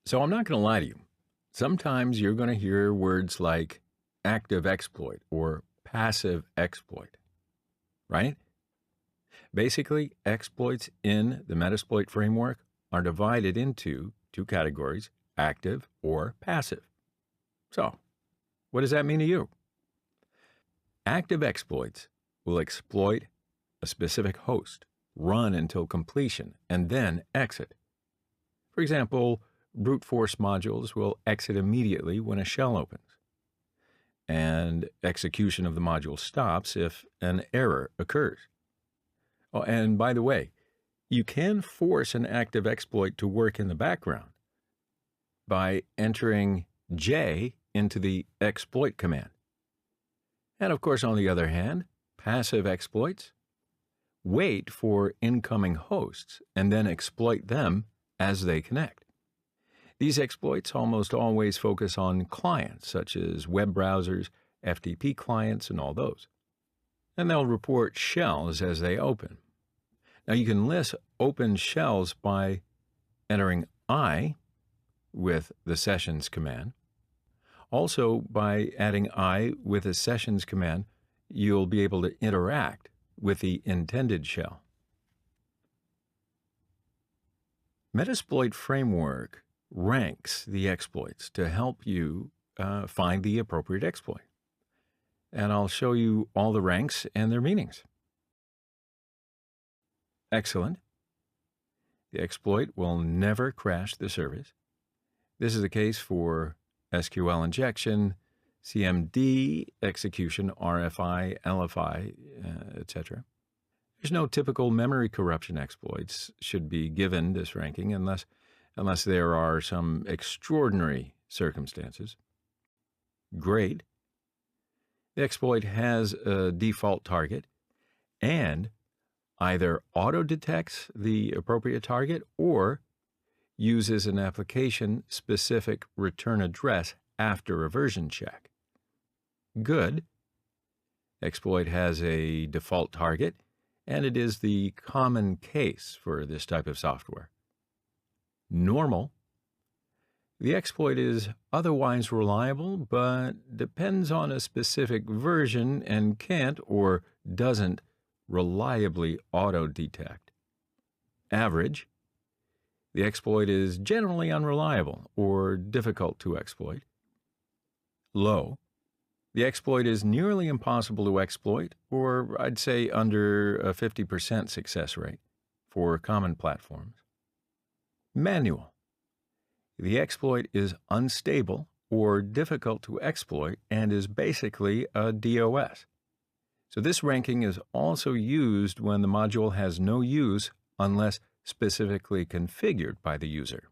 So I'm not going to lie to you. Sometimes you're going to hear words like active exploit or passive exploit, right? Basically, exploits in the Metasploit framework are divided into two categories, active or passive. So, what does that mean to you? Active exploits will exploit a specific host, run until completion, and then exit. For example, brute force modules will exit immediately when a shell opens, and execution of the module stops if an error occurs. Oh, and by the way, you can force an active exploit to work in the background by entering J into the exploit command. And of course, on the other hand, passive exploits wait for incoming hosts and then exploit them as they connect. These exploits almost always focus on clients such as web browsers, FTP clients, and all those. And they'll report shells as they open. Now you can list open shells by entering I with the sessions command. Also, by adding I with a sessions command, you'll be able to interact with the intended shell. Metasploit framework ranks the exploits to help you find the appropriate exploit. And I'll show you all the ranks and their meanings. Excellent. The exploit will never crash the service. This is the case for SQL injection, CMD execution, RFI, LFI, etc. There's no typical memory corruption exploits should be given this ranking unless there are some extraordinary circumstances. Great. The exploit has a default target and either auto-detects the appropriate target or uses an application-specific return address after a version check. Good. Exploit has a default target, and it is the common case for this type of software. Normal. The exploit is otherwise reliable, but depends on a specific version and can't or doesn't reliably auto-detect. Average. The exploit is generally unreliable or difficult to exploit. Low. The exploit is nearly impossible to exploit, or I'd say under a 50% success rate for common platforms. Manual. The exploit is unstable or difficult to exploit and is basically a DOS. So this ranking is also used when the module has no use unless specifically configured by the user.